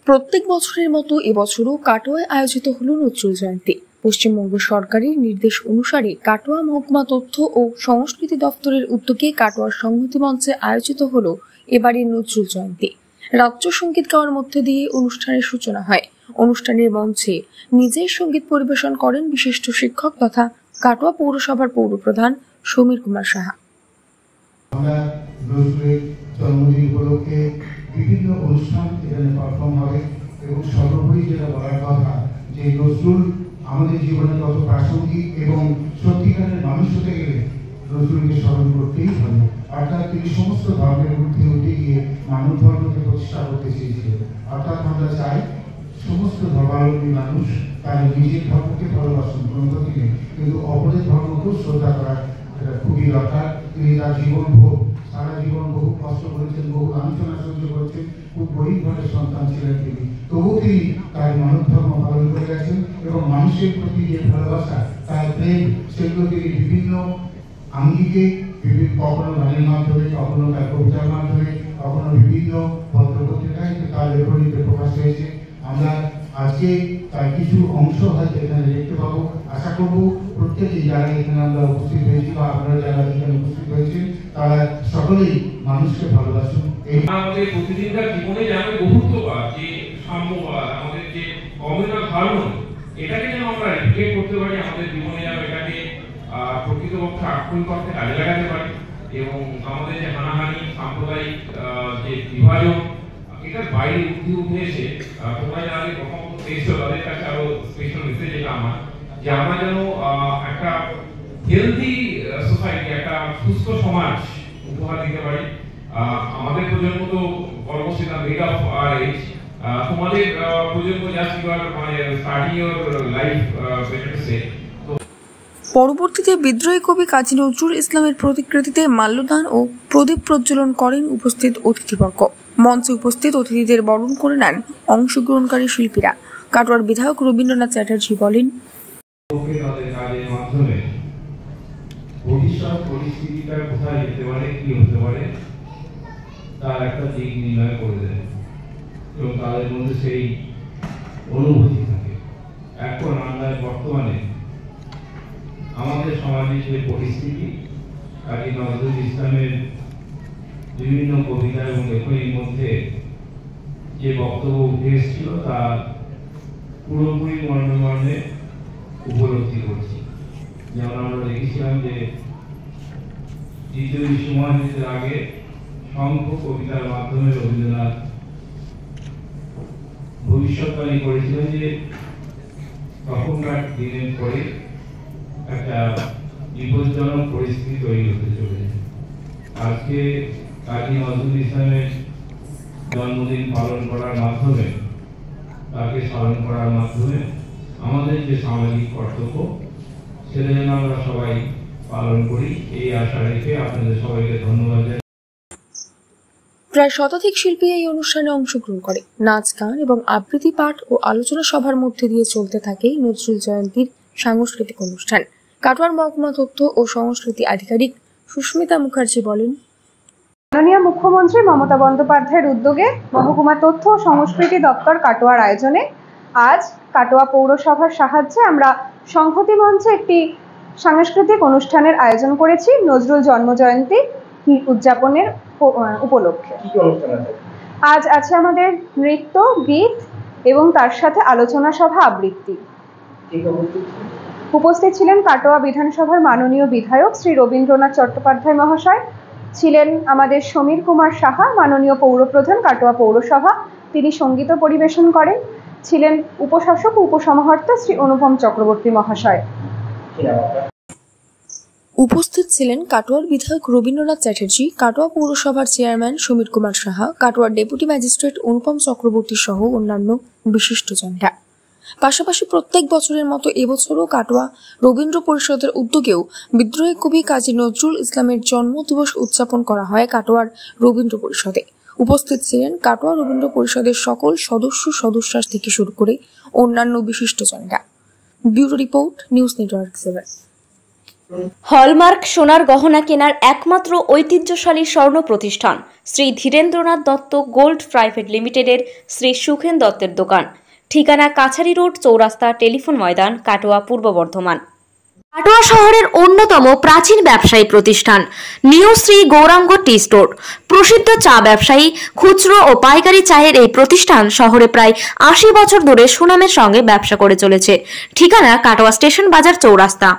প্রত্যেক বছরের মতো এবছরও কাটোয়ায় আয়োজিত হলো নজরুল জয়ন্তী। পশ্চিমবঙ্গ সরকারের নির্দেশ অনুসারে কাটোয়া মহকুমা তথ্য ও সংস্কৃতি দপ্তরের উদ্যোগে কাটোয়ার সংহতি মঞ্চে আয়োজিত হলো এবারের নজরুল জয়ন্তী। রাজ্য সঙ্গীত গাওয়ার মধ্যে দিয়ে অনুষ্ঠানের সূচনা হয়। অনুষ্ঠানের মঞ্চে নিজের সঙ্গীত পরিবেশন করেন বিশিষ্ট শিক্ষক তথা কাটোয়া পৌরসভার পৌরপ্রধান সমীর কুমার সাহা। জন্মদিন উপলক্ষে বিভিন্ন অনুষ্ঠান এখানে পারফর্ম হবে এবং সর্বোপরি যেটা বলার কথা যে নজরুল আমাদের জীবনে কত প্রাসঙ্গিক এবং সত্যিকারের মানুষ হতে গেলে নজরুলকে স্মরণ করতেই হবে। অর্থাৎ তিনি সমস্ত ধর্মের ঊর্ধ্বে উঠে গিয়ে মানব ধর্মকে প্রতিষ্ঠা করতে চেয়েছিলেন। অর্থাৎ আমরা চাই সমস্ত ধর্মাবলম্বী মানুষ তার নিজের ধর্মকে ভালোবাসুন গ্রন্থ থেকে, কিন্তু অপরের ধর্মকেও শ্রদ্ধা করার এটা খুবই দরকার। তিনি তার সারা জীবন বহু কষ্ট করেছেন, বহু লাঞ্ছনা সহ্য করেছেন, খুব গরিব ঘরের সন্তান ছিলেন তিনি, তবুও তিনি তার মানব ধর্ম পালন করে গেছেন এবং মানুষের প্রতি যে ভালোবাসা, তার প্রেম, সেগুলো তিনি বিভিন্ন আঙ্গিকে কখনো গানের মাধ্যমে, কখনো তার কবিতার মাধ্যমে, কখনো বিভিন্ন পত্রপত্রিকায় তার লেখনীতে প্রকাশ হয়েছে। আমরা আজকে তার কিছু অংশ হয়তো এখানে দেখতে পাবো। আশা করবো প্রত্যেকেই যারা এখানে আমরা উপস্থিত হয়েছি বা আপনারা যারা এখানে উপস্থিত হয়েছেন তারা সকলেই মানুষকে ভালোবাসুন। আমাদের প্রতিদিনকার জীবনে যে আমাদের বহুত্ববাদ, যে সাম্যবাদ, আমাদের যে কমিউনাল হারমোনি, এটাকে যেন আমরা রেপ্লিকেট করতে পারি আমাদের জীবনে, যেন এটাকে প্রকৃতপক্ষে আক্ষরিক অর্থে কাজে লাগাতে পারি এবং আমাদের যে হানাহানি, সাম্প্রদায়িক যে বিভাজন, এটার বাইরে উঠে এসে তোমরা যারা প্রথম পেয়েছো তাদের কাছে আরো স্পেশাল মেসেজ এটা আমার, যে আমরা যেন একটা হেলদি সোসাইটি, একটা সুস্থ সমাজ উপহার দিতে পারি। আমাদের প্রজন্ম তো almost in mid of our age, তোমাদের প্রজন্ম জাস্ট ইউ আর মানে starting your life better to say. পরবর্তীতে বিদ্রোহী কবি কাজী নজরুল ইসলামের প্রতিকৃতিতে মাল্যদান ও প্রদীপ প্রজ্বলন করেন উপস্থিত অতিথিবর্গ। মঞ্চে উপস্থিত অতিথিদের বরণ করে নেন অংশগ্রহণকারী শিল্পীরা। কাটোয়ার বিধায়ক রবীন্দ্রনাথ চ্যাটার্জি বলেন, ভবিষ্যৎ পরিস্থিতিটা কোথায় যেতে পারে, কি হতে পারে, তার একটা দিক নির্ণয় করে দেয় এবং তাদের মধ্যে সেই অনুভূতি থাকে। এখন আমরা বর্তমানে আমাদের সমাজের যে পরিস্থিতি, কাজী নজরুল ইসলামের বিভিন্ন কবিতা এবং লেখনীর মধ্যে যে বক্তব্য উঠে এসেছিল তা পুরোপুরি মর্মে উপলব্ধি করছি। যেমন আমরা দেখেছিলাম যে দ্বিতীয় বিশ্ব মহাযুদ্ধের আগে শঙ্খ কবিতার মাধ্যমে রবীন্দ্রনাথ ভবিষ্যৎবাণী করেছিলেন যে তখনকার দিনের পরে একটা বিপজ্জনক পরিস্থিতি তৈরি হতে চলেছে। আজকে কাজী নজরুল ইসলামের জন্মদিন পালন করার মাধ্যমে, তাকে স্মরণ করার মাধ্যমে আমাদের যে সামাজিক কর্তব্য সেটা যেন আমরা সবাই পালন করি, এই আশা রেখে আপনাদের সবাইকে ধন্যবাদ জানাই। প্রায় শতাধিক শিল্পী এই অনুষ্ঠানে অংশগ্রহণ করে। নাচ, গান এবং আবৃত্তি পাঠ ও আলোচনা সভার মধ্যে দিয়ে চলতে থাকে নজরুল জয়ন্তীর সাংস্কৃতিক অনুষ্ঠান। কাটোয়ার মহকুমা তথ্য ও সংস্কৃতি আধিকারিক সুস্মিতা মুখার্জি বলেন, মাননীয় মুখ্যমন্ত্রী মমতা বন্দ্যোপাধ্যায়ের উদ্যোগে মহকুমা তথ্য ও সংস্কৃতি দপ্তর কাটোয়ার আয়োজনে আজ কাটোয়া পৌরসভার সাহায্যে আমরা সংহতি মঞ্চে একটি সাংস্কৃতিক অনুষ্ঠানের আয়োজন করেছি নজরুল জন্মজয়ন্তী উদযাপনের উপলক্ষে। আজ আছে আমাদের নৃত্য, গীত এবং তার সাথে আলোচনা সভা, আবৃত্তি। উপস্থিত ছিলেন কাটোয়া বিধানসভার মাননীয় বিধায়ক শ্রী রবীন্দ্রনাথ চট্টোপাধ্যায় মহাশয়, ছিলেন আমাদের সমীর কুমার সাহা, মাননীয় পৌরপ্রধান কাটোয়া পৌরসভা, তিনি সঙ্গীত পরিবেশন করেন, ছিলেন উপশাসক ও উপসমাহর্তা শ্রী অনুপম চক্রবর্তী মহাশয়। উপস্থিত ছিলেন কাটোয়ার বিধায়ক রবীন্দ্রনাথ চ্যাটার্জি, কাটোয়া পৌরসভার চেয়ারম্যান সমীর কুমার সাহা, কাটোয়ার ডেপুটি ম্যাজিস্ট্রেট অনুপম চক্রবর্তী সহ অন্যান্য বিশিষ্টজনেরা। পাশাপাশি প্রত্যেক বছরের মতো এবছরও কাটোয়া রবীন্দ্র পরিষদের উদ্যোগেও বিদ্রোহী কবি কাজী নজরুল ইসলামের জন্মদিবস উদযাপন করা হয় কাটোয়ার রবীন্দ্র পরিষদে। উপস্থিত ছিলেন কাটোয়া রবীন্দ্র পরিষদের সকল সদস্য থেকে শুরু করে অন্যান্য বিশিষ্টজনেরা। Bureau report, news network 7। Hallmark সোনার গহনা কেনার একমাত্র ঐতিহ্যশালী স্বর্ণ প্রতিষ্ঠান শ্রী ধীরেন্দ্রনাথ দত্ত গোল্ড প্রাইভেট লিমিটেডের শ্রী সুখেন দত্তের দোকান। ঠিকানা কাছারি রোড, চৌরাস্তা, টেলিফোন ময়দান, কাটোয়া, পূর্ব বর্ধমান। কাটোয়া শহরের অন্যতম প্রাচীন ব্যবসায়ী প্রতিষ্ঠান New Shri Gouranga Tea Store. প্রসিদ্ধ চা ব্যবসায়ী, খুচরো ও পাইকারি চায়ের এই প্রতিষ্ঠান শহরে প্রায় 80 বছর ধরে সুনামের সঙ্গে ব্যবসা করে চলেছে। ঠিকানা কাটোয়া স্টেশন বাজার, চৌরাস্তা।